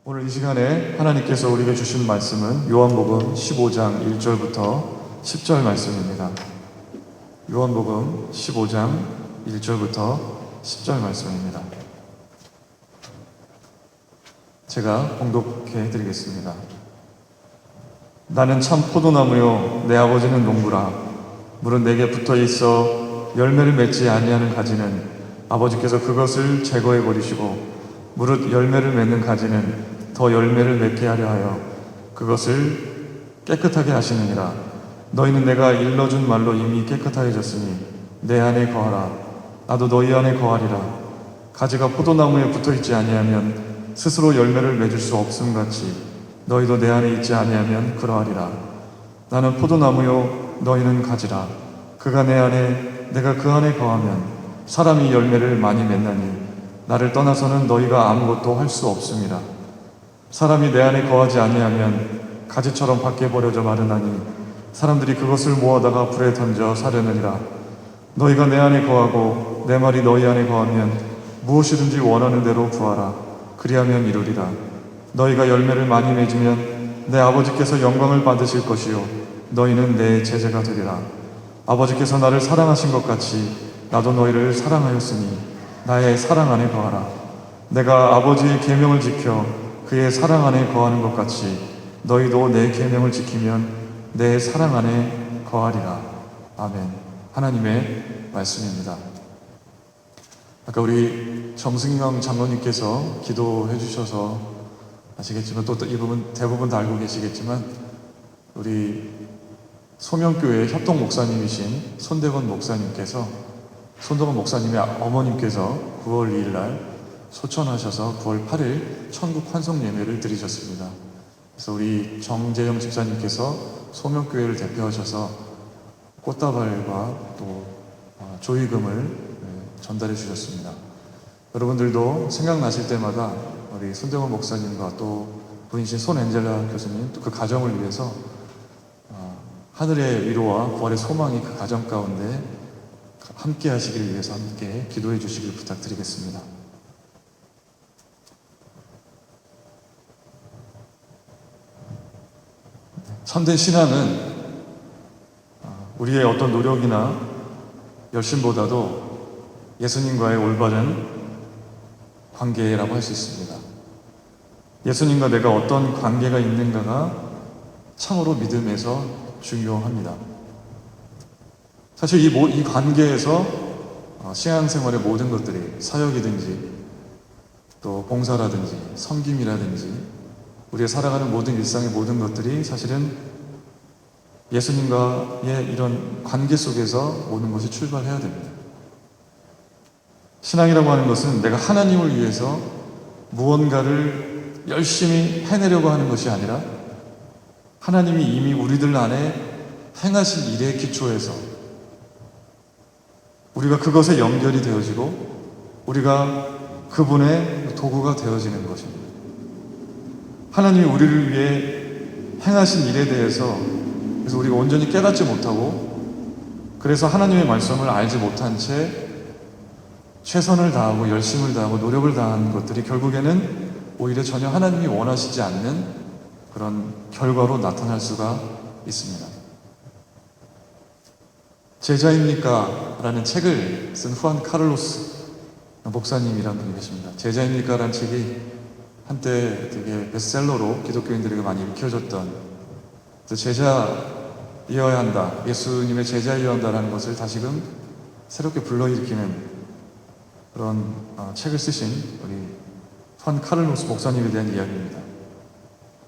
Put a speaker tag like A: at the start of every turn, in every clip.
A: 오늘 이 시간에 하나님께서 우리에게 주신 말씀은 요한복음 15장 1절부터 10절 말씀입니다. 요한복음 15장 1절부터 10절 말씀입니다. 제가 봉독해 드리겠습니다. 나는 참 포도나무요 내 아버지는 농부라. 물은 내게 붙어 있어 열매를 맺지 아니하는 가지는 아버지께서 그것을 제거해 버리시고 무릇 열매를 맺는 가지는 더 열매를 맺게 하려 하여 그것을 깨끗하게 하시느니라. 너희는 내가 일러준 말로 이미 깨끗하여졌으니 내 안에 거하라. 나도 너희 안에 거하리라. 가지가 포도나무에 붙어있지 아니하면 스스로 열매를 맺을 수 없음 같이 너희도 내 안에 있지 아니하면 그러하리라. 나는 포도나무요 너희는 가지라. 그가 내 안에 내가 그 안에 거하면 사람이 열매를 많이 맺나니 나를 떠나서는 너희가 아무것도 할 수 없음이라. 사람이 내 안에 거하지 아니하면 가지처럼 밖에 버려져 마르나니 사람들이 그것을 모아다가 불에 던져 사려느니라. 너희가 내 안에 거하고 내 말이 너희 안에 거하면 무엇이든지 원하는 대로 구하라. 그리하면 이루리라. 너희가 열매를 많이 맺으면 내 아버지께서 영광을 받으실 것이요 너희는 내 제자가 되리라. 아버지께서 나를 사랑하신 것 같이 나도 너희를 사랑하였으니 나의 사랑 안에 거하라. 내가 아버지의 계명을 지켜 그의 사랑 안에 거하는 것 같이 너희도 내 계명을 지키면 내 사랑 안에 거하리라. 아멘. 하나님의 말씀입니다. 아까 우리 정승영 장로님께서 기도해 주셔서 아시겠지만 또 이 부분 대부분 다 알고 계시겠지만 우리 소명교회 협동 목사님이신 손대건 목사님께서 손대건 목사님의 어머님께서 9월 2일 날 소천하셔서 9월 8일 천국 환송 예배를 드리셨습니다. 그래서 우리 정재영 집사님께서 소명교회를 대표하셔서 꽃다발과 또 조의금을 전달해 주셨습니다. 여러분들도 생각나실 때마다 우리 손대건 목사님과 또 부인신 손엔젤라 교수님 또 그 가정을 위해서 하늘의 위로와 부활의 소망이 그 가정 가운데 함께 하시기를 위해서 함께 기도해 주시길 부탁드리겠습니다. 참된 신앙은 우리의 어떤 노력이나 열심보다도 예수님과의 올바른 관계라고 할 수 있습니다. 예수님과 내가 어떤 관계가 있는가가 참으로 믿음에서 중요합니다. 사실 이 관계에서 신앙생활의 모든 것들이 사역이든지 또 봉사라든지 섬김이라든지 우리가 살아가는 모든 일상의 모든 것들이 사실은 예수님과의 이런 관계 속에서 모든 것이 출발해야 됩니다. 신앙이라고 하는 것은 내가 하나님을 위해서 무언가를 열심히 해내려고 하는 것이 아니라 하나님이 이미 우리들 안에 행하신 일의 기초에서 우리가 그것에 연결이 되어지고 우리가 그분의 도구가 되어지는 것입니다. 하나님이 우리를 위해 행하신 일에 대해서 그래서 우리가 온전히 깨닫지 못하고 그래서 하나님의 말씀을 알지 못한 채 최선을 다하고 열심을 다하고 노력을 다하는 것들이 결국에는 오히려 전혀 하나님이 원하시지 않는 그런 결과로 나타날 수가 있습니다. 제자입니까? 라는 책을 쓴 후안 카를로스 목사님이라는 분이 계십니다. 제자입니까? 라는 책이 한때 되게 베스트셀러로 기독교인들에게 많이 읽혀졌던 제자이어야 한다, 예수님의 제자이어야 한다라는 것을 다시금 새롭게 불러일으키는 그런 책을 쓰신 우리 후안 카를로스 목사님에 대한 이야기입니다.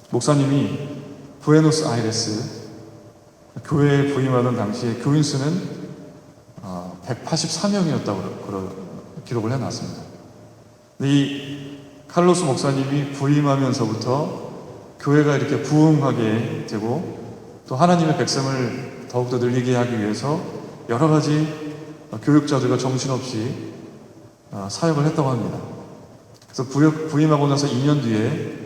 A: 목사님이 부에노스아이레스 교회에 부임하던 당시에 교인 수는 183명이었다고 기록을 해놨습니다. 근데 이 칼로스 목사님이 부임하면서부터 교회가 이렇게 부흥하게 되고 또 하나님의 백성을 더욱더 늘리게 하기 위해서 여러 가지 교육자들과 정신없이 사역을 했다고 합니다. 그래서 부임하고 나서 2년 뒤에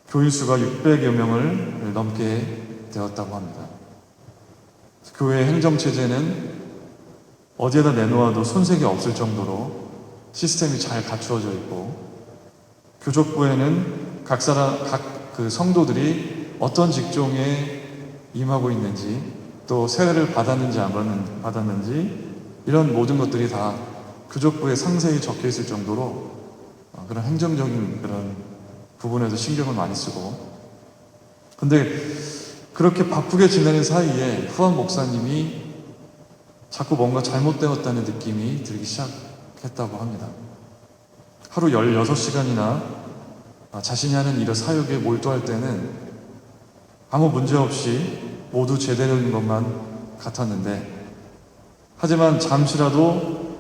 A: 교인 수가 600여 명을 넘게 되었다고 합니다. 교회 행정체제는 어디에다 내놓아도 손색이 없을 정도로 시스템이 잘 갖추어져 있고 교족부에는 각 그 성도들이 어떤 직종에 임하고 있는지, 또 세례를 받았는지 안 받았는지, 이런 모든 것들이 다 교족부에 상세히 적혀 있을 정도로 그런 행정적인 그런 부분에도 신경을 많이 쓰고, 근데 그렇게 바쁘게 지내는 사이에 후안 목사님이 자꾸 뭔가 잘못되었다는 느낌이 들기 시작했다고 합니다. 하루 16시간이나 자신이 하는 일의 사역에 몰두할 때는 아무 문제 없이 모두 제대로 된 것만 같았는데, 하지만 잠시라도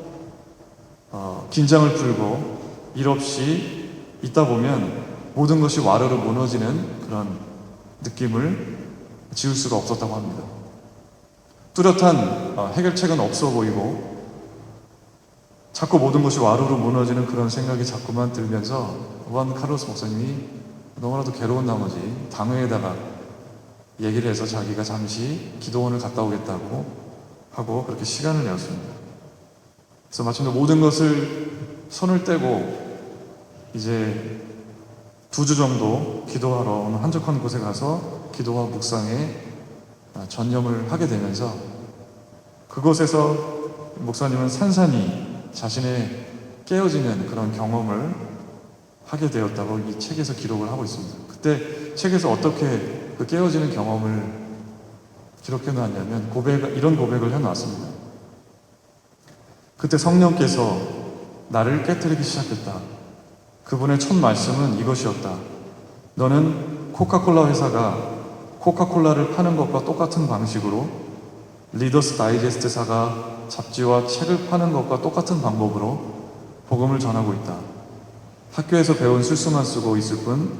A: 긴장을 풀고 일 없이 있다 보면 모든 것이 와르르 무너지는 그런 느낌을 지울 수가 없었다고 합니다. 뚜렷한 해결책은 없어 보이고 자꾸 모든 것이 와르르 무너지는 그런 생각이 자꾸만 들면서 후안 카를로스 목사님이 너무나도 괴로운 나머지 당회에다가 얘기를 해서 자기가 잠시 기도원을 갔다 오겠다고 하고 그렇게 시간을 내었습니다. 그래서 마침내 모든 것을 손을 떼고 이제 2주 정도 기도하러 어느 한적한 곳에 가서 기도와 묵상에 전념을 하게 되면서, 그곳에서 목사님은 산산이 자신의 깨어지는 그런 경험을 하게 되었다고 이 책에서 기록을 하고 있습니다. 그때 책에서 어떻게 그 깨어지는 경험을 기록해 놨냐면 이런 고백을 해놨습니다. 그때 성령께서 나를 깨트리기 시작했다. 그분의 첫 말씀은 이것이었다. 너는 코카콜라 회사가 코카콜라를 파는 것과 똑같은 방식으로, 리더스 다이제스트사가 잡지와 책을 파는 것과 똑같은 방법으로 복음을 전하고 있다. 학교에서 배운 술수만 쓰고 있을 뿐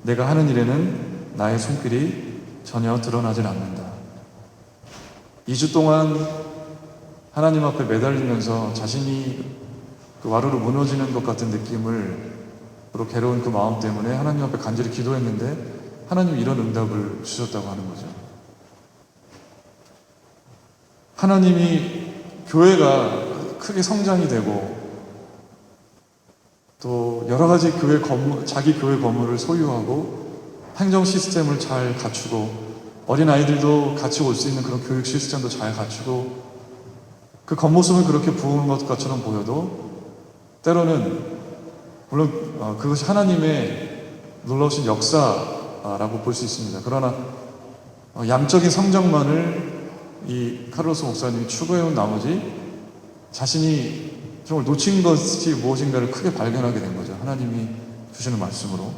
A: 내가 하는 일에는 나의 손길이 전혀 드러나질 않는다. 2주 동안 하나님 앞에 매달리면서 자신이 그 와르르 무너지는 것 같은 느낌을, 그리고 괴로운 그 마음 때문에 하나님 앞에 간절히 기도했는데 하나님이 이런 응답을 주셨다고 하는 거죠. 하나님이 교회가 크게 성장이 되고 또 여러 가지 자기 교회 건물을 소유하고 행정 시스템을 잘 갖추고 어린아이들도 같이 올 수 있는 그런 교육 시스템도 잘 갖추고 그 겉모습은 그렇게 부은 것처럼 보여도 때로는 물론 그것이 하나님의 놀라우신 역사라고 볼 수 있습니다. 그러나 양적인 성장만을 이 카를로스 목사님이 추구해온 나머지 자신이 정말 놓친 것이 무엇인가를 크게 발견하게 된 거죠. 하나님이 주시는 말씀으로.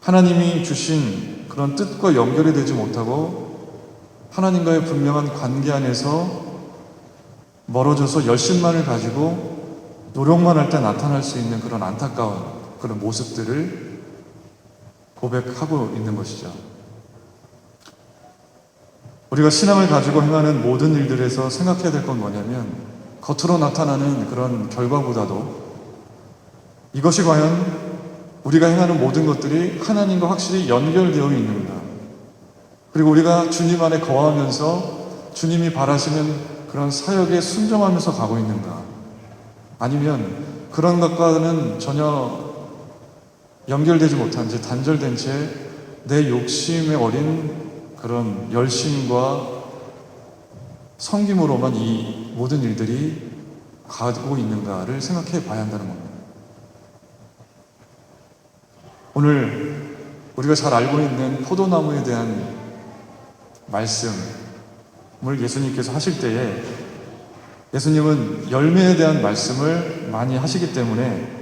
A: 하나님이 주신 그런 뜻과 연결이 되지 못하고 하나님과의 분명한 관계 안에서 멀어져서 열심만을 가지고 노력만 할 때 나타날 수 있는 그런 안타까운 그런 모습들을 고백하고 있는 것이죠. 우리가 신앙을 가지고 행하는 모든 일들에서 생각해야 될 건 뭐냐면, 겉으로 나타나는 그런 결과보다도 이것이 과연 우리가 행하는 모든 것들이 하나님과 확실히 연결되어 있는가, 그리고 우리가 주님 안에 거하면서 주님이 바라시는 그런 사역에 순종하면서 가고 있는가, 아니면 그런 것과는 전혀 연결되지 못한 채 단절된 채 내 욕심에 어린 그런 열심과 섬김으로만 이 모든 일들이 가고 있는가를 생각해 봐야 한다는 겁니다. 오늘 우리가 잘 알고 있는 포도나무에 대한 말씀을 예수님께서 하실 때에 예수님은 열매에 대한 말씀을 많이 하시기 때문에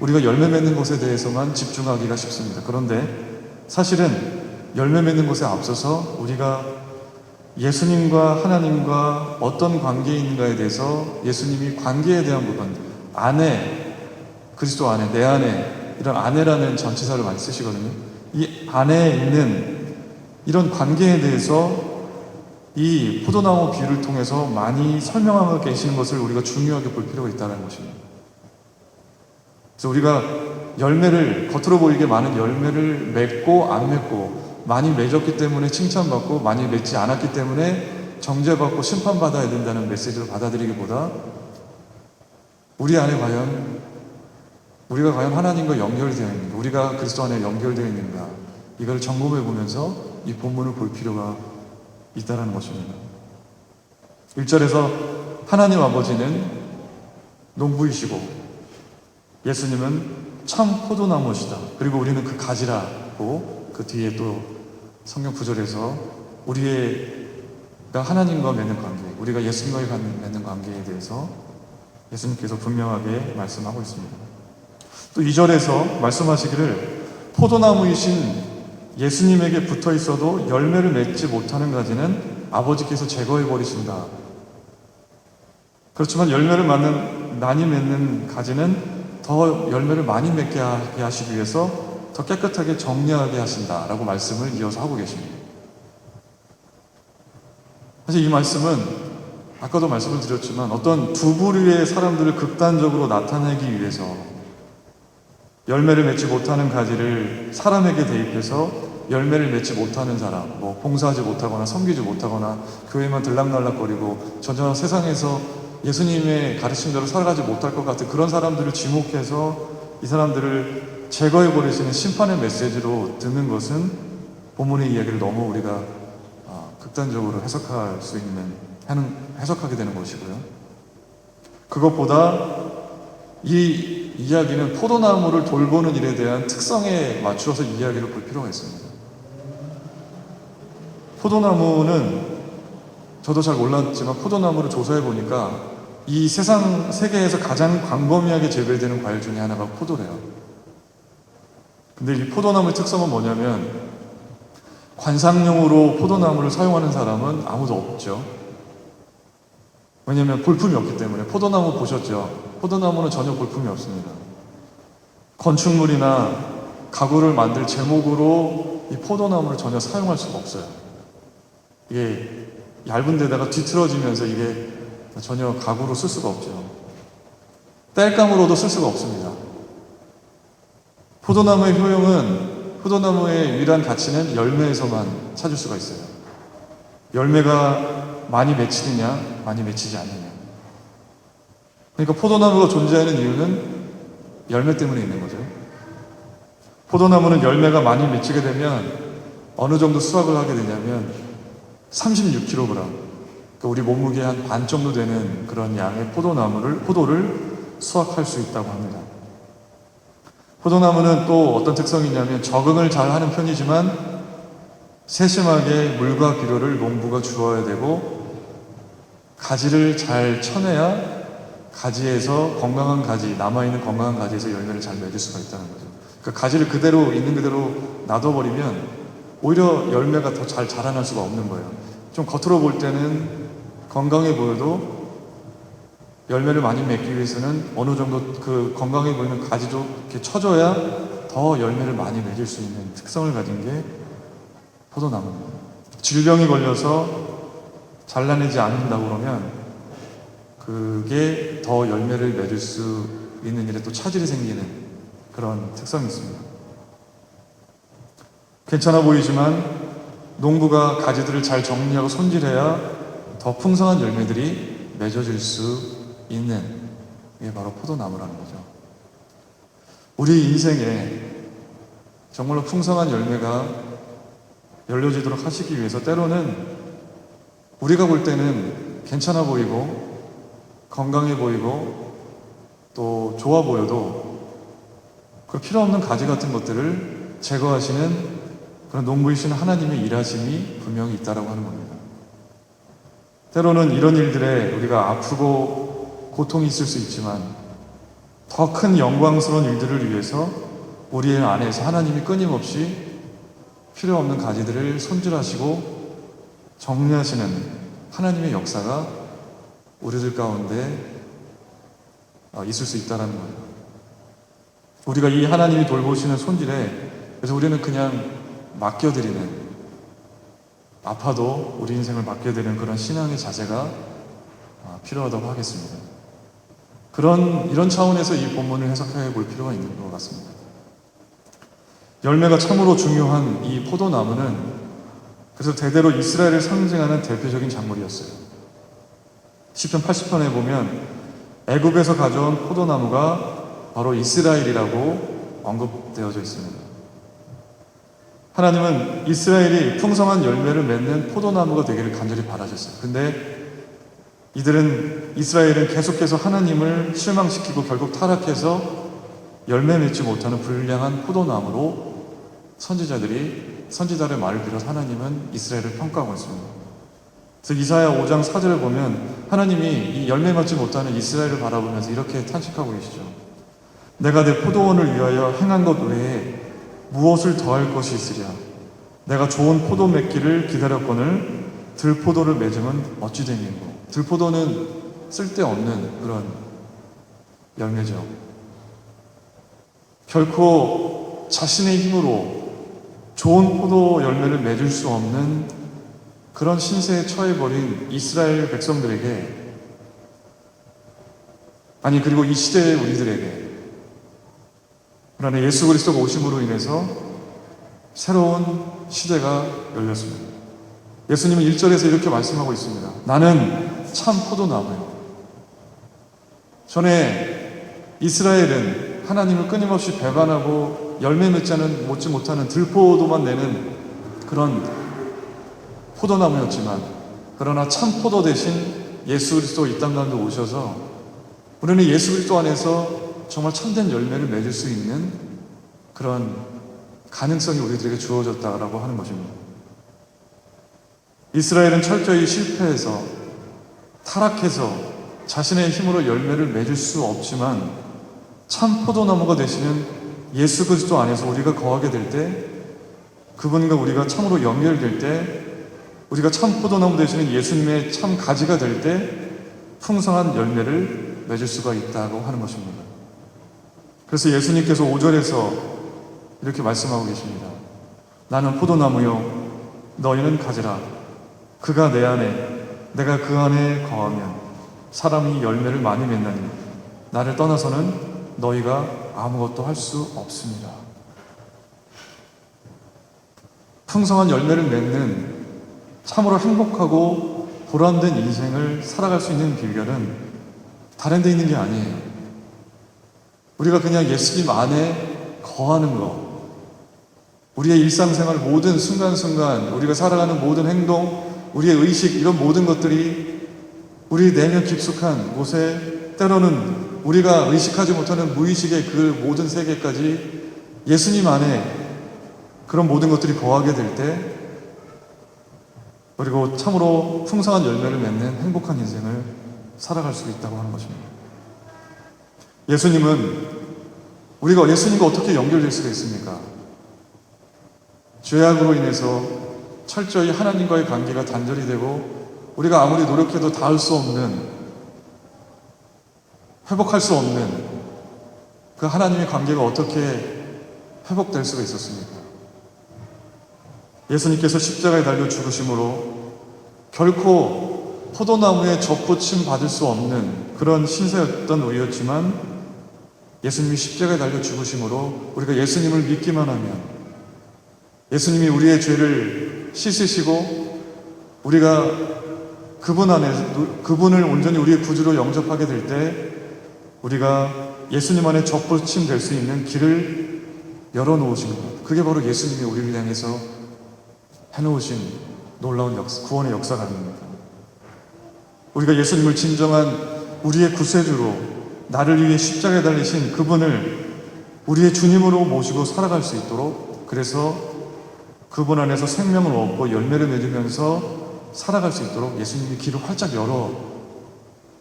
A: 우리가 열매 맺는 것에 대해서만 집중하기가 쉽습니다. 그런데 사실은 열매 맺는 것에 앞서서 우리가 예수님과 하나님과 어떤 관계에 있는가에 대해서 예수님이 관계에 대한 부분, 아내, 그리스도 안에, 내 안에, 이런 아내라는 전치사를 많이 쓰시거든요. 이 안에 있는 이런 관계에 대해서 이 포도나무 비유를 통해서 많이 설명하고 계시는 것을 우리가 중요하게 볼 필요가 있다는 것입니다. 그래서 우리가 열매를, 겉으로 보이게 많은 열매를 맺고 안 맺고, 많이 맺었기 때문에 칭찬받고 많이 맺지 않았기 때문에 정죄받고 심판받아야 된다는 메시지를 받아들이기보다 우리 안에 과연 우리가 과연 하나님과 연결되어 있는가, 우리가 그리스도 안에 연결되어 있는가, 이걸 점검해 보면서 이 본문을 볼 필요가 있다는 것입니다. 1절에서 하나님 아버지는 농부이시고 예수님은 참 포도나무시다. 그리고 우리는 그 가지라고 그 뒤에 또 성경 구절에서 우리가 하나님과 맺는 관계, 우리가 예수님과 맺는 관계에 대해서 예수님께서 분명하게 말씀하고 있습니다. 또 2절에서 말씀하시기를 포도나무이신 예수님에게 붙어 있어도 열매를 맺지 못하는 가지는 아버지께서 제거해 버리신다. 그렇지만 열매를 많이 맺는 가지는 더 열매를 많이 맺게 하시기 위해서 더 깨끗하게 정리하게 하신다라고 말씀을 이어서 하고 계십니다. 사실 이 말씀은 아까도 말씀을 드렸지만 어떤 두 부류의 사람들을 극단적으로 나타내기 위해서 열매를 맺지 못하는 가지를 사람에게 대입해서 열매를 맺지 못하는 사람, 봉사하지 못하거나 섬기지 못하거나 교회만 들락날락거리고 전혀 세상에서 예수님의 가르침대로 살아가지 못할 것 같은 그런 사람들을 지목해서 이 사람들을 제거해버리시는 심판의 메시지로 듣는 것은 본문의 이야기를 너무 우리가 극단적으로 해석하게 되는 것이고요. 그것보다 이 이야기는 포도나무를 돌보는 일에 대한 특성에 맞추어서 이야기를 볼 필요가 있습니다. 포도나무는 저도 잘 몰랐지만 포도나무를 조사해 보니까 이 세계에서 가장 광범위하게 재배되는 과일 중에 하나가 포도래요. 근데 이 포도나무의 특성은 뭐냐면 관상용으로 포도나무를 사용하는 사람은 아무도 없죠. 왜냐하면 볼품이 없기 때문에. 포도나무 보셨죠? 포도나무는 전혀 볼품이 없습니다. 건축물이나 가구를 만들 제목으로 이 포도나무를 전혀 사용할 수가 없어요. 이게 얇은 데다가 뒤틀어지면서 이게 전혀 가구로 쓸 수가 없죠. 땔감으로도 쓸 수가 없습니다. 포도나무의 효용은, 포도나무의 유일한 가치는 열매에서만 찾을 수가 있어요. 열매가 많이 맺히느냐, 많이 맺히지 않느냐. 그러니까 포도나무가 존재하는 이유는 열매 때문에 있는 거죠. 포도나무는 열매가 많이 맺히게 되면 어느 정도 수확을 하게 되냐면 36kg, 그러니까 우리 몸무게 한 반 정도 되는 그런 양의 포도를 수확할 수 있다고 합니다. 포도나무는 또 어떤 특성이 있냐면 적응을 잘 하는 편이지만 세심하게 물과 비료를 농부가 주어야 되고 가지를 잘 쳐내야 가지에서 건강한 가지, 남아있는 건강한 가지에서 열매를 잘 맺을 수가 있다는 거죠. 그러니까 가지를 있는 그대로 놔둬버리면 오히려 열매가 더 잘 자라날 수가 없는 거예요. 좀 겉으로 볼 때는 건강해 보여도 열매를 많이 맺기 위해서는 어느 정도 그 건강해 보이는 가지도 이렇게 쳐줘야 더 열매를 많이 맺을 수 있는 특성을 가진 게 포도나무입니다. 질병이 걸려서 잘라내지 않는다고 그러면 그게 더 열매를 맺을 수 있는 일에 또 차질이 생기는 그런 특성이 있습니다. 괜찮아 보이지만 농부가 가지들을 잘 정리하고 손질해야 더 풍성한 열매들이 맺어질 수 있는 게 바로 포도나무라는 거죠. 우리 인생에 정말로 풍성한 열매가 열려지도록 하시기 위해서 때로는 우리가 볼 때는 괜찮아 보이고 건강해 보이고 또 좋아 보여도 그 필요 없는 가지 같은 것들을 제거하시는 그런 농부이신 하나님의 일하심이 분명히 있다라고 하는 겁니다. 때로는 이런 일들에 우리가 아프고 고통이 있을 수 있지만 더 큰 영광스러운 일들을 위해서 우리 안에서 하나님이 끊임없이 필요 없는 가지들을 손질하시고 정리하시는 하나님의 역사가 우리들 가운데 있을 수 있다는 거예요. 우리가 이 하나님이 돌보시는 손질에 그래서 우리는 그냥 맡겨드리는, 아파도 우리 인생을 맡겨드리는 그런 신앙의 자세가 필요하다고 하겠습니다. 이런 차원에서 이 본문을 해석해 볼 필요가 있는 것 같습니다. 열매가 참으로 중요한 이 포도나무는 그래서 대대로 이스라엘을 상징하는 대표적인 작물이었어요. 시편 80편에 보면 애굽에서 가져온 포도나무가 바로 이스라엘이라고 언급되어져 있습니다. 하나님은 이스라엘이 풍성한 열매를 맺는 포도나무가 되기를 간절히 바라셨어요. 근데 이스라엘은 계속해서 하나님을 실망시키고 결국 타락해서 열매 맺지 못하는 불량한 포도나무로 선지자들의 말을 빌어서 하나님은 이스라엘을 평가하고 있습니다. 그래서 이사야 5장 4절을 보면 하나님이 이 열매 맺지 못하는 이스라엘을 바라보면서 이렇게 탄식하고 계시죠. 내가 내 포도원을 위하여 행한 것 외에 무엇을 더할 것이 있으랴. 내가 좋은 포도 맺기를 기다렸거늘 들포도를 맺음은 어찌 됨이고. 들포도는 쓸데없는 그런 열매죠. 결코 자신의 힘으로 좋은 포도 열매를 맺을 수 없는 그런 신세에 처해버린 이스라엘 백성들에게, 그리고 이 시대의 우리들에게, 그러나 예수 그리스도가 오심으로 인해서 새로운 시대가 열렸습니다. 예수님은 1절에서 이렇게 말씀하고 있습니다. 나는 참 포도나무요. 전에 이스라엘은 하나님을 끊임없이 배반하고 열매 맺지 못하는 들포도만 내는 그런 포도나무였지만, 그러나 참 포도 대신 예수 그리스도 이 땅 가운데 오셔서 우리는 예수 그리스도 안에서 정말 참된 열매를 맺을 수 있는 그런 가능성이 우리들에게 주어졌다라고 하는 것입니다. 이스라엘은 철저히 실패해서 타락해서 자신의 힘으로 열매를 맺을 수 없지만 참 포도나무가 되시는 예수 그리스도 안에서 우리가 거하게 될 때, 그분과 우리가 참으로 연결될 때, 우리가 참 포도나무 되시는 예수님의 참 가지가 될 때 풍성한 열매를 맺을 수가 있다고 하는 것입니다. 그래서 예수님께서 5절에서 이렇게 말씀하고 계십니다. 나는 포도나무요 너희는 가지라. 그가 내 안에 내가 그 안에 거하면 사람이 열매를 많이 맺나니 나를 떠나서는 너희가 아무것도 할 수 없습니다. 풍성한 열매를 맺는 참으로 행복하고 보람된 인생을 살아갈 수 있는 비결은 다른 데 있는 게 아니에요. 우리가 그냥 예수님 안에 거하는 것, 우리의 일상생활 모든 순간순간, 우리가 살아가는 모든 행동, 우리의 의식, 이런 모든 것들이 우리 내면 깊숙한 곳에 때로는 우리가 의식하지 못하는 무의식의 그 모든 세계까지 예수님 안에 그런 모든 것들이 거하게 될 때, 그리고 참으로 풍성한 열매를 맺는 행복한 인생을 살아갈 수 있다고 하는 것입니다. 우리가 예수님과 어떻게 연결될 수가 있습니까? 죄악으로 인해서 철저히 하나님과의 관계가 단절이 되고 우리가 아무리 노력해도 닿을 수 없는, 회복할 수 없는 그 하나님의 관계가 어떻게 회복될 수가 있었습니까? 예수님께서 십자가에 달려 죽으심으로 결코 포도나무에 접붙임 받을 수 없는 그런 신세였던 우리였지만, 예수님이 십자가에 달려 죽으심으로 우리가 예수님을 믿기만 하면, 예수님이 우리의 죄를 씻으시고 우리가 그분 안에, 그분을 온전히 우리의 구주로 영접하게 될 때 우리가 예수님 안에 접붙임 될 수 있는 길을 열어놓으신 것, 그게 바로 예수님이 우리를 향해서 해놓으신 놀라운 구원의 역사가 아닙니까? 우리가 예수님을 진정한 우리의 구세주로, 나를 위해 십자가에 달리신 그분을 우리의 주님으로 모시고 살아갈 수 있도록, 그래서 그분 안에서 생명을 얻고 열매를 맺으면서 살아갈 수 있도록 예수님이 길을 활짝 열어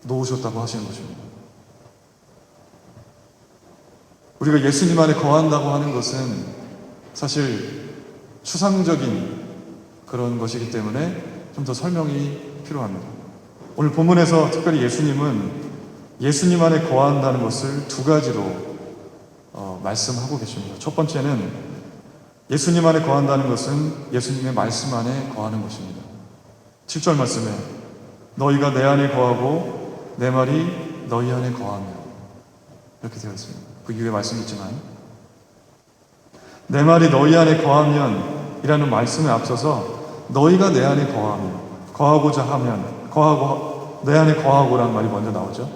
A: 놓으셨다고 하시는 것입니다. 우리가 예수님 안에 거한다고 하는 것은 사실 추상적인 그런 것이기 때문에 좀 더 설명이 필요합니다. 오늘 본문에서 특별히 예수님은 예수님 안에 거한다는 것을 두 가지로 말씀하고 계십니다. 첫 번째는 예수님 안에 거한다는 것은 예수님의 말씀 안에 거하는 것입니다. 7절 말씀에 너희가 내 안에 거하고 내 말이 너희 안에 거하며, 이렇게 되어 있습니다. 그 이후에 말씀이 있지만, 내 말이 너희 안에 거하면 이라는 말씀에 앞서서 너희가 내 안에 거하며, 거하고자 하면, 내 안에 거하고라는 말이 먼저 나오죠.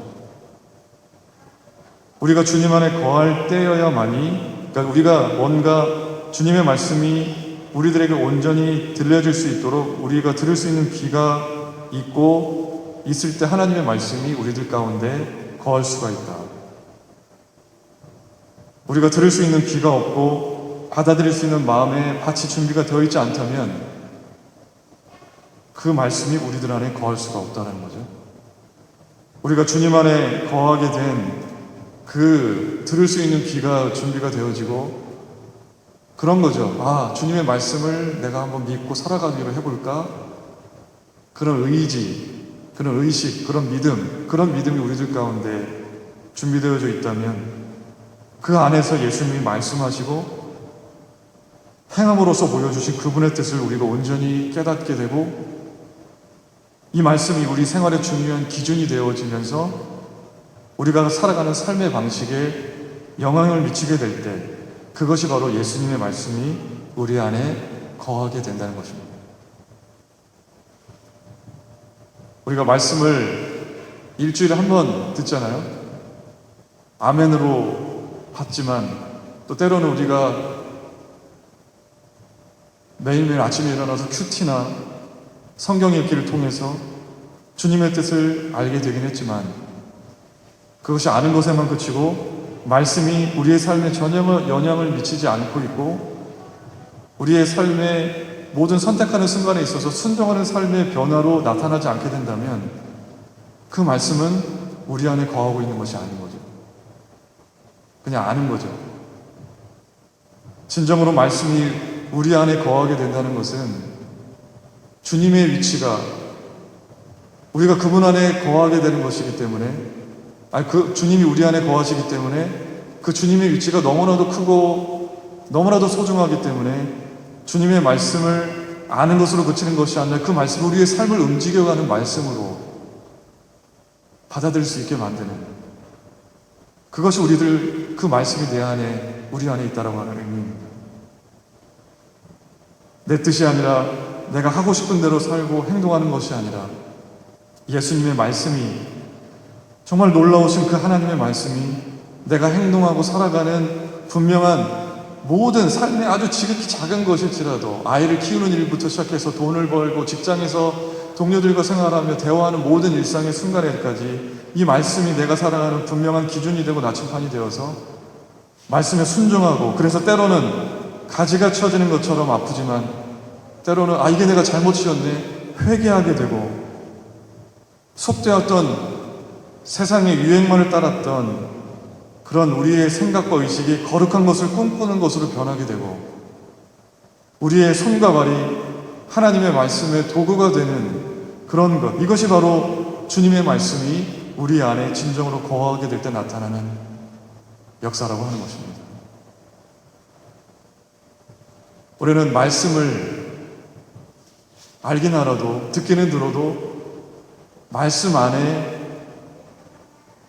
A: 우리가 주님 안에 거할 때여야만이, 그러니까 우리가 뭔가 주님의 말씀이 우리들에게 온전히 들려질 수 있도록 우리가 들을 수 있는 귀가 있고 있을 때 하나님의 말씀이 우리들 가운데 거할 수가 있다. 우리가 들을 수 있는 귀가 없고 받아들일 수 있는 마음에 밭이 준비가 되어 있지 않다면 그 말씀이 우리들 안에 거할 수가 없다는 거죠. 우리가 주님 안에 거하게 된 그 들을 수 있는 귀가 준비가 되어지고 그런 거죠. 아, 주님의 말씀을 내가 한번 믿고 살아가기로 해볼까? 그런 의지, 그런 의식, 그런 믿음이 우리들 가운데 준비되어져 있다면 그 안에서 예수님이 말씀하시고 행함으로써 보여주신 그분의 뜻을 우리가 온전히 깨닫게 되고 이 말씀이 우리 생활의 중요한 기준이 되어지면서 우리가 살아가는 삶의 방식에 영향을 미치게 될 때 그것이 바로 예수님의 말씀이 우리 안에 거하게 된다는 것입니다. 우리가 말씀을 일주일에 한 번 듣잖아요. 아멘으로 받지만 또 때로는 우리가 매일매일 아침에 일어나서 큐티나 성경 읽기를 통해서 주님의 뜻을 알게 되긴 했지만 그것이 아는 것에만 그치고 말씀이 우리의 삶에 전혀 영향을 미치지 않고 있고 우리의 삶의 모든 선택하는 순간에 있어서 순종하는 삶의 변화로 나타나지 않게 된다면 그 말씀은 우리 안에 거하고 있는 것이 아닌 거죠. 그냥 아는 거죠. 진정으로 말씀이 우리 안에 거하게 된다는 것은 주님의 위치가 우리가 그분 안에 거하게 되는 것이기 때문에 주님이 우리 안에 거하시기 때문에 그 주님의 위치가 너무나도 크고 너무나도 소중하기 때문에 주님의 말씀을 아는 것으로 그치는 것이 아니라 그 말씀이 우리의 삶을 움직여가는 말씀으로 받아들일 수 있게 만드는 그것이 그 말씀이 우리 안에 있다라고 하는 의미입니다. 내 뜻이 아니라 내가 하고 싶은 대로 살고 행동하는 것이 아니라 예수님의 말씀이 정말 놀라우신 그 하나님의 말씀이 내가 행동하고 살아가는 분명한 모든 삶의 아주 지극히 작은 것일지라도 아이를 키우는 일부터 시작해서 돈을 벌고 직장에서 동료들과 생활하며 대화하는 모든 일상의 순간에까지 이 말씀이 내가 살아가는 분명한 기준이 되고 나침판이 되어서 말씀에 순종하고 그래서 때로는 가지가 치어지는 것처럼 아프지만 때로는 이게 내가 잘못 치었네 회개하게 되고 속되었던 세상의 유행만을 따랐던 그런 우리의 생각과 의식이 거룩한 것을 꿈꾸는 것으로 변하게 되고 우리의 손과 발이 하나님의 말씀의 도구가 되는 그런 것 이것이 바로 주님의 말씀이 우리 안에 진정으로 거하게 될 때 나타나는 역사라고 하는 것입니다. 우리는 말씀을 알긴 알아도 듣기는 들어도 말씀 안에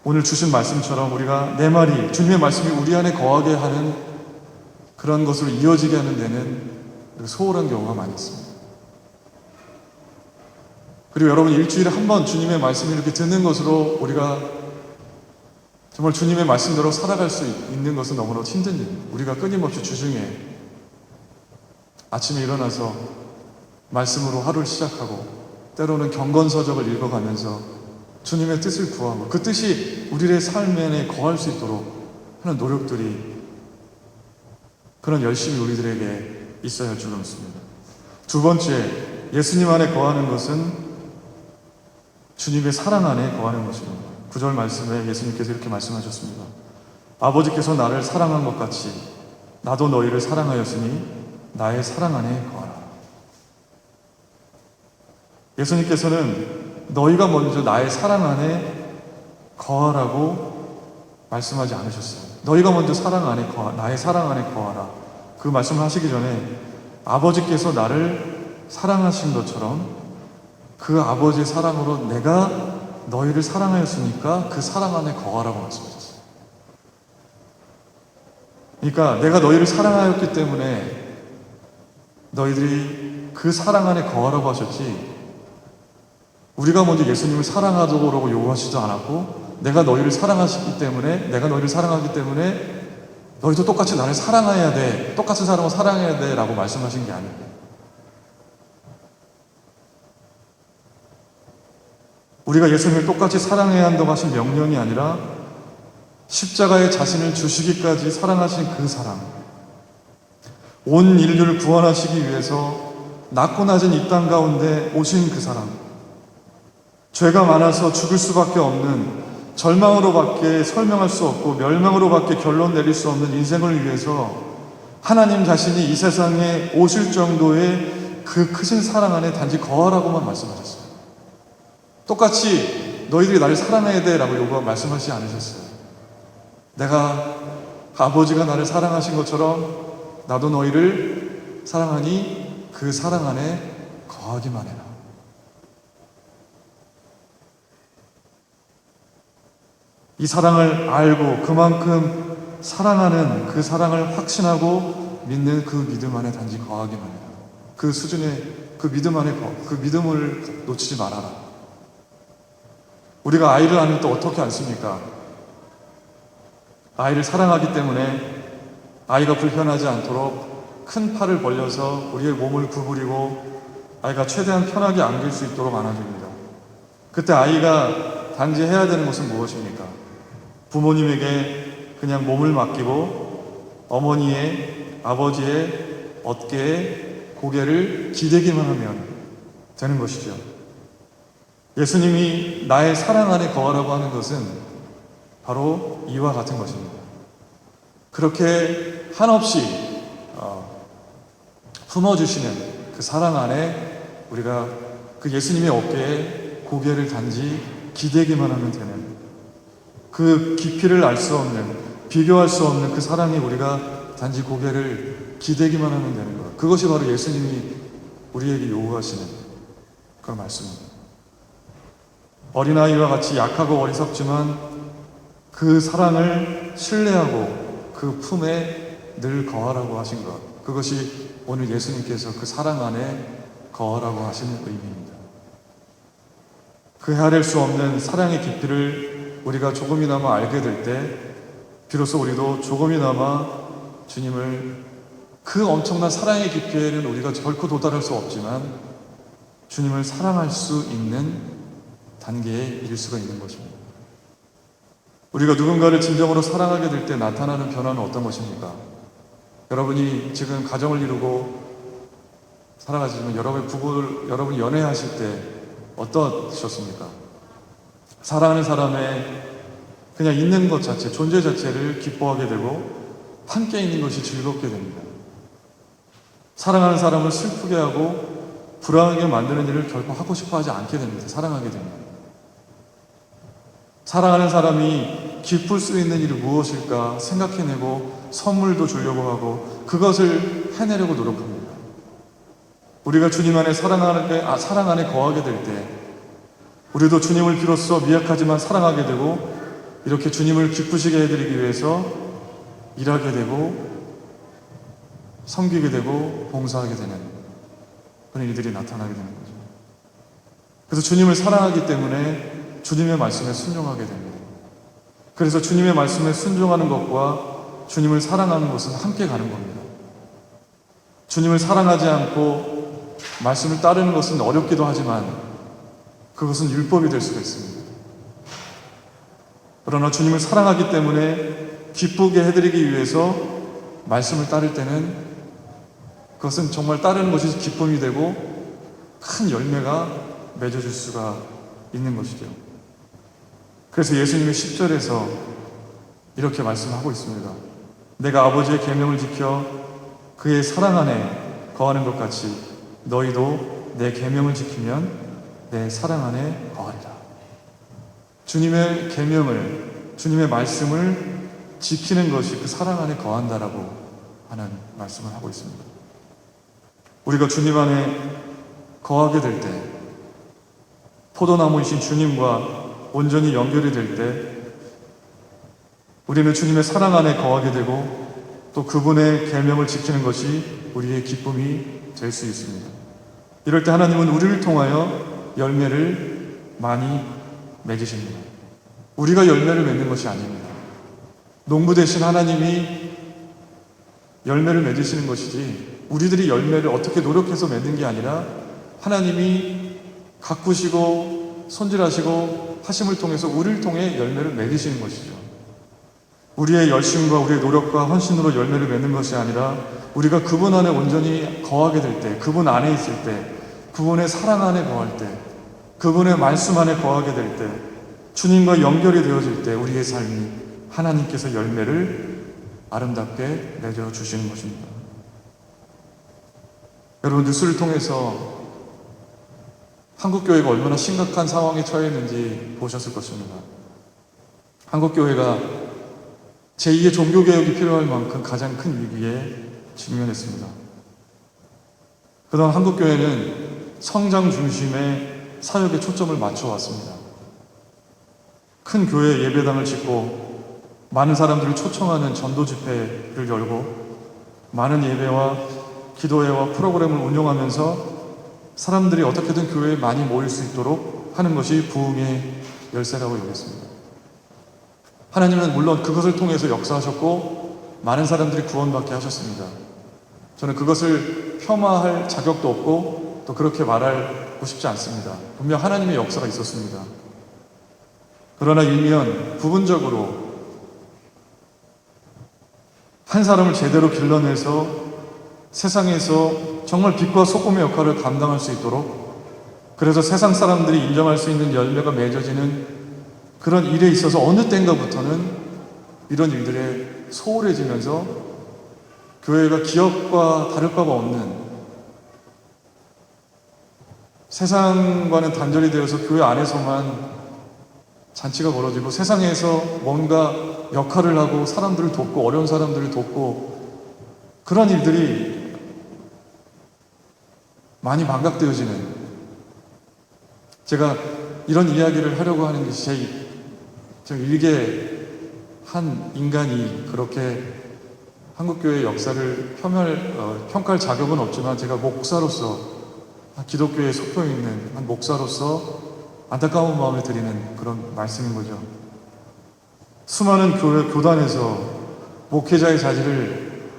A: 오늘 주신 말씀처럼 우리가 내 말이 주님의 말씀이 우리 안에 거하게 하는 그런 것으로 이어지게 하는 데는 소홀한 경우가 많이 있습니다. 그리고 여러분 일주일에 한 번 주님의 말씀을 이렇게 듣는 것으로 우리가 정말 주님의 말씀대로 살아갈 수 있는 것은 너무나 힘든 일입니다. 우리가 끊임없이 주중에 아침에 일어나서 말씀으로 하루를 시작하고 때로는 경건서적을 읽어가면서 주님의 뜻을 구하고 그 뜻이 우리의 삶에 거할 수 있도록 하는 노력들이 그런 열심이 우리들에게 있어야 할 줄 믿습니다. 두 번째, 예수님 안에 거하는 것은 주님의 사랑 안에 거하는 것입니다. 9절 말씀에 예수님께서 이렇게 말씀하셨습니다. 아버지께서 나를 사랑한 것 같이 나도 너희를 사랑하였으니 나의 사랑 안에 거하라. 예수님께서는 너희가 먼저 나의 사랑 안에 거하라고 말씀하지 않으셨어요. 너희가 먼저 나의 사랑 안에 거하라. 그 말씀을 하시기 전에 아버지께서 나를 사랑하신 것처럼 그 아버지의 사랑으로 내가 너희를 사랑하였으니까 그 사랑 안에 거하라고 말씀하셨어요. 그러니까 내가 너희를 사랑하였기 때문에 너희들이 그 사랑 안에 거하라고 하셨지 우리가 먼저 예수님을 사랑하도록 요구하시지 않았고 내가 너희를 사랑하기 때문에 너희도 똑같이 나를 사랑해야 돼. 똑같은 사람을 사랑해야 돼. 라고 말씀하신 게 아니에요. 우리가 예수님을 똑같이 사랑해야 한다고 하신 명령이 아니라 십자가에 자신을 주시기까지 사랑하신 그 사랑, 온 인류를 구원하시기 위해서 낮고 낮은 이 땅 가운데 오신 그 사랑, 죄가 많아서 죽을 수밖에 없는, 절망으로밖에 설명할 수 없고 멸망으로밖에 결론 내릴 수 없는 인생을 위해서 하나님 자신이 이 세상에 오실 정도의 그 크신 사랑 안에 단지 거하라고만 말씀하셨어요. 똑같이 너희들이 나를 사랑해야 돼 라고 말씀하시지 않으셨어요. 내가 아버지가 나를 사랑하신 것처럼 나도 너희를 사랑하니 그 사랑 안에 거하기만 해라. 이 사랑을 알고 그만큼 사랑하는 그 사랑을 확신하고 믿는 그 믿음 안에 단지 거하기만 해라. 그 수준의 그 믿음 안에 그 믿음을 놓치지 말아라. 우리가 아이를 낳으면 또 어떻게 않습니까? 아이를 사랑하기 때문에 아이가 불편하지 않도록 큰 팔을 벌려서 우리의 몸을 구부리고 아이가 최대한 편하게 안길 수 있도록 안아줍니다. 그때 아이가 단지 해야 되는 것은 무엇입니까? 부모님에게 그냥 몸을 맡기고 어머니의, 아버지의 어깨에 고개를 기대기만 하면 되는 것이죠. 예수님이 나의 사랑 안에 거하라고 하는 것은 바로 이와 같은 것입니다. 그렇게 한없이 품어주시는 그 사랑 안에 우리가 그 예수님의 어깨에 고개를 단지 기대기만 하면 되는, 그 깊이를 알 수 없는, 비교할 수 없는 그 사랑에 우리가 단지 고개를 기대기만 하면 되는 것, 그것이 바로 예수님이 우리에게 요구하시는 그런 말씀입니다. 어린아이와 같이 약하고 어리석지만 그 사랑을 신뢰하고 그 품에 늘 거하라고 하신 것, 그것이 오늘 예수님께서 그 사랑 안에 거하라고 하시는 의미입니다. 그 헤아릴 수 없는 사랑의 깊이를 우리가 조금이나마 알게 될 때 비로소 우리도 조금이나마 주님을, 그 엄청난 사랑의 깊이에는 우리가 결코 도달할 수 없지만 주님을 사랑할 수 있는 단계에 이를 수가 있는 것입니다. 우리가 누군가를 진정으로 사랑하게 될 때 나타나는 변화는 어떤 것입니까? 여러분이 지금 가정을 이루고 살아가시지만 여러분이 연애하실 때 어떠셨습니까? 사랑하는 사람의 그냥 있는 것 자체, 존재 자체를 기뻐하게 되고 함께 있는 것이 즐겁게 됩니다. 사랑하는 사람을 슬프게 하고 불안하게 만드는 일을 결코 하고 싶어 하지 않게 됩니다. 사랑하게 됩니다. 사랑하는 사람이 기쁠 수 있는 일이 무엇일까 생각해내고 선물도 주려고 하고 그것을 해내려고 노력합니다. 우리가 주님 안에 사랑 안에 거하게 될 때 우리도 주님을 비로소 미약하지만 사랑하게 되고 이렇게 주님을 기쁘시게 해드리기 위해서 일하게 되고 섬기게 되고 봉사하게 되는 그런 일들이 나타나게 되는 거죠. 그래서 주님을 사랑하기 때문에 주님의 말씀에 순종하게 됩니다. 그래서 주님의 말씀에 순종하는 것과 주님을 사랑하는 것은 함께 가는 겁니다. 주님을 사랑하지 않고 말씀을 따르는 것은 어렵기도 하지만 그것은 율법이 될 수가 있습니다. 그러나 주님을 사랑하기 때문에 기쁘게 해드리기 위해서 말씀을 따를 때는 그것은 정말 따르는 것이 기쁨이 되고 큰 열매가 맺어질 수가 있는 것이죠. 그래서 예수님이 10절에서 이렇게 말씀하고 있습니다. 내가 아버지의 계명을 지켜 그의 사랑 안에 거하는 것 같이 너희도 내 계명을 지키면 내 사랑 안에 거하리라. 주님의 계명을, 주님의 말씀을 지키는 것이 그 사랑 안에 거한다라고 하는 말씀을 하고 있습니다. 우리가 주님 안에 거하게 될 때, 포도나무이신 주님과 온전히 연결이 될 때 우리는 주님의 사랑 안에 거하게 되고 또 그분의 계명을 지키는 것이 우리의 기쁨이 될 수 있습니다. 이럴 때 하나님은 우리를 통하여 열매를 많이 맺으십니다. 우리가 열매를 맺는 것이 아닙니다. 농부 대신 하나님이 열매를 맺으시는 것이지, 우리들이 열매를 어떻게 노력해서 맺는 게 아니라 하나님이 가꾸시고 손질하시고 하심을 통해서 우리를 통해 열매를 맺으시는 것이죠. 우리의 열심과 우리의 노력과 헌신으로 열매를 맺는 것이 아니라 우리가 그분 안에 온전히 거하게 될 때, 그분 안에 있을 때, 그분의 사랑 안에 거할 때, 그분의 말씀 안에 거하게 될 때, 주님과 연결이 되어질 때 우리의 삶이 하나님께서 열매를 아름답게 맺어주시는 것입니다. 여러분, 뉴스를 통해서 한국교회가 얼마나 심각한 상황에 처해 있는지 보셨을 것입니다. 한국교회가 제2의 종교개혁이 필요할 만큼 가장 큰 위기에 직면했습니다. 그동안 한국교회는 성장 중심의 사역에 초점을 맞춰왔습니다. 큰 교회 예배당을 짓고 많은 사람들을 초청하는 전도 집회를 열고 많은 예배와 기도회와 프로그램을 운영하면서 사람들이 어떻게든 교회에 많이 모일 수 있도록 하는 것이 부흥의 열쇠라고 여겼습니다. 하나님은 물론 그것을 통해서 역사하셨고 많은 사람들이 구원받게 하셨습니다. 저는 그것을 폄하할 자격도 없고 또 그렇게 말하고 싶지 않습니다. 분명 하나님의 역사가 있었습니다. 그러나 일면 부분적으로 한 사람을 제대로 길러내서 세상에서 정말 빛과 소금의 역할을 감당할 수 있도록, 그래서 세상 사람들이 인정할 수 있는 열매가 맺어지는 그런 일에 있어서 어느 때인가부터는 이런 일들에 소홀해지면서 교회가 기업과 다를 바가 없는, 세상과는 단절이 되어서 교회 안에서만 잔치가 벌어지고 세상에서 뭔가 역할을 하고 사람들을 돕고 어려운 사람들을 돕고 그런 일들이 많이 망각되어지는, 제가 이런 이야기를 하려고 하는 것이 제 일개 한 인간이 그렇게 한국교회의 역사를 평가할 자격은 없지만 제가 목사로서, 기독교에 속해 있는 한 목사로서 안타까운 마음을 드리는 그런 말씀인 거죠. 수많은 교단에서 목회자의 자질을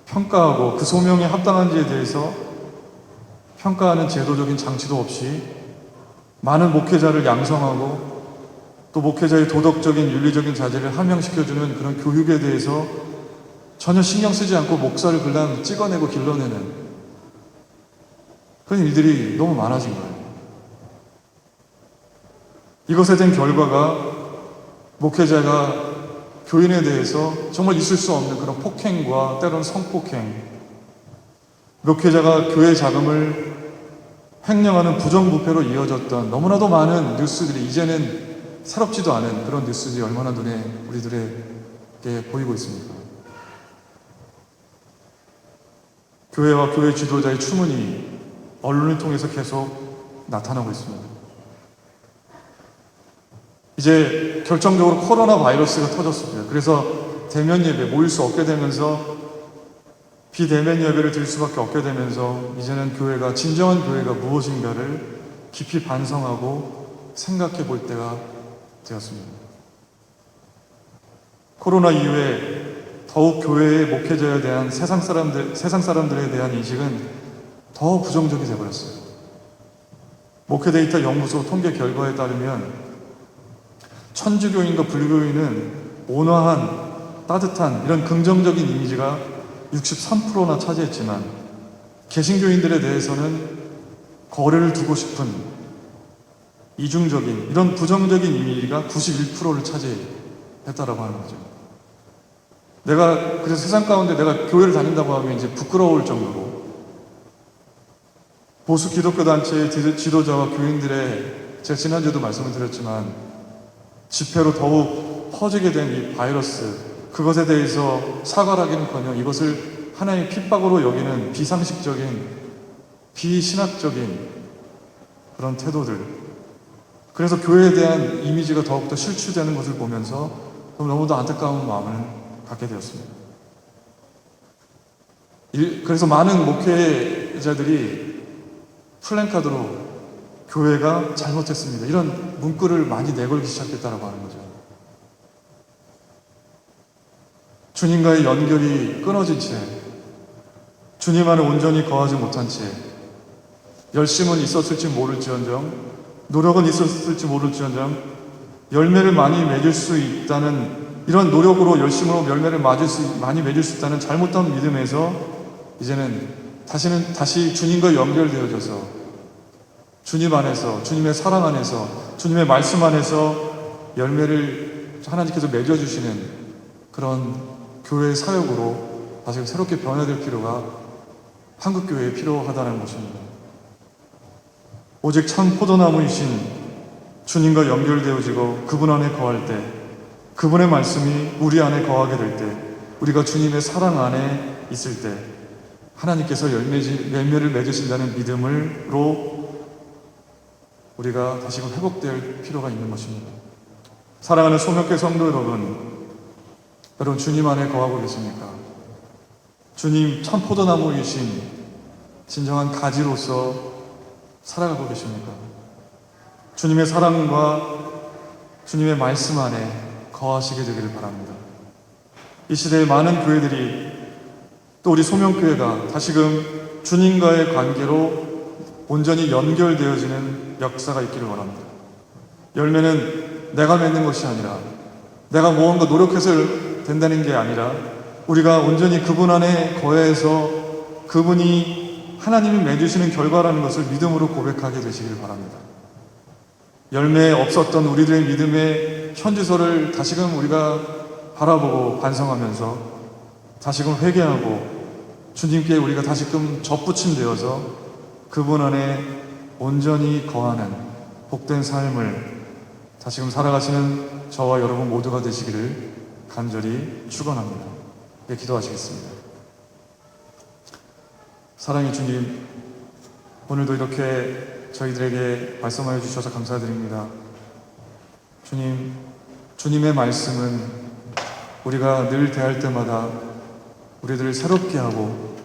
A: 평가하고 그 소명에 합당한지에 대해서 평가하는 제도적인 장치도 없이 많은 목회자를 양성하고 또 목회자의 도덕적인 윤리적인 자질을 함양시켜주는 그런 교육에 대해서 전혀 신경 쓰지 않고 목사를 그냥 찍어내고 길러내는 그런 일들이 너무 많아진 거예요. 이것에 된 결과가 목회자가 교인에 대해서 정말 있을 수 없는 그런 폭행과 때로는 성폭행, 목회자가 교회 자금을 횡령하는 부정부패로 이어졌던 너무나도 많은 뉴스들이 이제는 새롭지도 않은 그런 뉴스들이 얼마나 눈에 우리들에게 보이고 있습니까? 교회와 교회 지도자의 추문이 언론을 통해서 계속 나타나고 있습니다. 이제 결정적으로 코로나 바이러스가 터졌습니다. 그래서 대면 예배 모일 수 없게 되면서 비대면 예배를 드릴 수밖에 없게 되면서 이제는 교회가, 진정한 교회가 무엇인가를 깊이 반성하고 생각해 볼 때가 되었습니다. 코로나 이후에 더욱 교회의 목회자에 대한 세상 사람들에 대한 인식은 더 부정적이 되어버렸어요. 목회 데이터 연구소 통계 결과에 따르면 천주교인과 불교인은 온화한, 따뜻한 이런 긍정적인 이미지가 63%나 차지했지만 개신교인들에 대해서는 거래를 두고 싶은 이중적인 이런 부정적인 이미지가 91%를 차지했다라고 하는 거죠. 그래서 세상 가운데 내가 교회를 다닌다고 하면 이제 부끄러울 정도로 보수 기독교 단체의 지도자와 교인들의, 제가 지난주에도 말씀을 드렸지만 집회로 더욱 퍼지게 된 이 바이러스, 그것에 대해서 사과를 하기는커녕 이것을 하나님의 핍박으로 여기는 비상식적인, 비신학적인 그런 태도들, 그래서 교회에 대한 이미지가 더욱더 실추되는 것을 보면서 너무도 안타까운 마음을 갖게 되었습니다. 그래서 많은 목회자들이 플랜카드로 교회가 잘못했습니다, 이런 문구를 많이 내걸기 시작했다고 하는 거죠. 주님과의 연결이 끊어진 채, 주님 안에 온전히 거하지 못한 채, 열심은 있었을지 모를지언정, 노력은 있었을지 모를지언정, 열매를 많이 맺을 수 있다는, 이런 노력으로 열심으로 열매를 많이 맺을 수 있다는 잘못된 믿음에서 이제는 다시 주님과 연결되어져서 주님 안에서, 주님의 사랑 안에서, 주님의 말씀 안에서 열매를 하나님께서 맺어주시는 그런 교회의 사역으로 다시 새롭게 변화될 필요가 한국교회에 필요하다는 것입니다. 오직 참 포도나무이신 주님과 연결되어지고 그분 안에 거할 때, 그분의 말씀이 우리 안에 거하게 될 때, 우리가 주님의 사랑 안에 있을 때 하나님께서 열매를 맺으신다는 믿음으로 우리가 다시금 회복될 필요가 있는 것입니다. 사랑하는 소명교회 성도 여러분 주님 안에 거하고 계십니까? 주님 참 포도나무이신 진정한 가지로서 살아가고 계십니까? 주님의 사랑과 주님의 말씀 안에 거하시게 되기를 바랍니다. 이 시대의 많은 교회들이, 또 우리 소명교회가 다시금 주님과의 관계로 온전히 연결되어지는 역사가 있기를 원합니다. 열매는 내가 맺는 것이 아니라, 내가 무언가 노력해서 된다는 게 아니라, 우리가 온전히 그분 안에 거해서 그분이 하나님이 맺으시는 결과라는 것을 믿음으로 고백하게 되시길 바랍니다. 열매 없었던 우리들의 믿음의 현주소를 다시금 우리가 바라보고 반성하면서 다시금 회개하고 주님께 우리가 다시금 접붙임되어서 그분 안에 온전히 거하는 복된 삶을 다시금 살아가시는 저와 여러분 모두가 되시기를 간절히 축원합니다. 예, 기도하시겠습니다. 사랑의 주님, 오늘도 이렇게 저희들에게 말씀하여 주셔서 감사드립니다. 주님, 주님의 말씀은 우리가 늘 대할 때마다 우리들을 새롭게 하고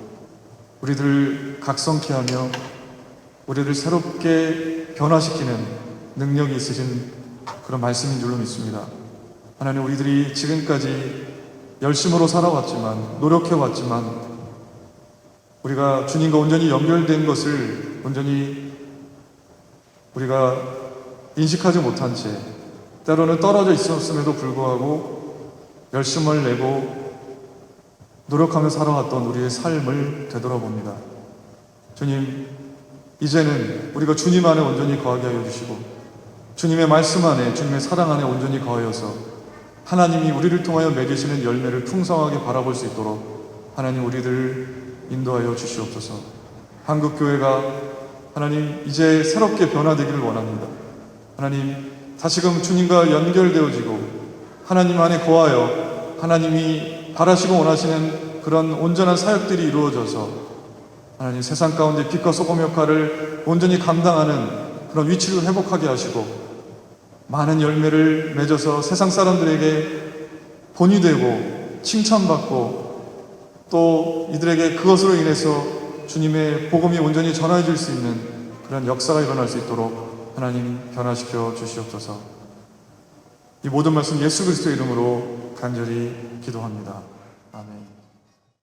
A: 우리들을 각성케 하며 우리를 새롭게 변화시키는 능력이 있으신 그런 말씀인 줄로 믿습니다. 하나님, 우리들이 지금까지 열심으로 살아왔지만, 노력해왔지만, 우리가 주님과 온전히 연결된 것을 온전히 우리가 인식하지 못한 채, 때로는 떨어져 있었음에도 불구하고 열심을 내고 노력하며 살아왔던 우리의 삶을 되돌아봅니다. 주님, 이제는 우리가 주님 안에 온전히 거하게 하여 주시고 주님의 말씀 안에, 주님의 사랑 안에 온전히 거하여서 하나님이 우리를 통하여 맺으시는 열매를 풍성하게 바라볼 수 있도록 하나님 우리들을 인도하여 주시옵소서. 한국교회가 하나님 이제 새롭게 변화되기를 원합니다. 하나님, 다시금 주님과 연결되어지고 하나님 안에 거하여 하나님이 바라시고 원하시는 그런 온전한 사역들이 이루어져서 하나님 세상 가운데 빛과 소금 역할을 온전히 감당하는 그런 위치를 회복하게 하시고 많은 열매를 맺어서 세상 사람들에게 본이 되고 칭찬받고 또 이들에게 그것으로 인해서 주님의 복음이 온전히 전해질 수 있는 그런 역사가 일어날 수 있도록 하나님 변화시켜 주시옵소서. 이 모든 말씀 예수 그리스도의 이름으로 간절히 기도합니다.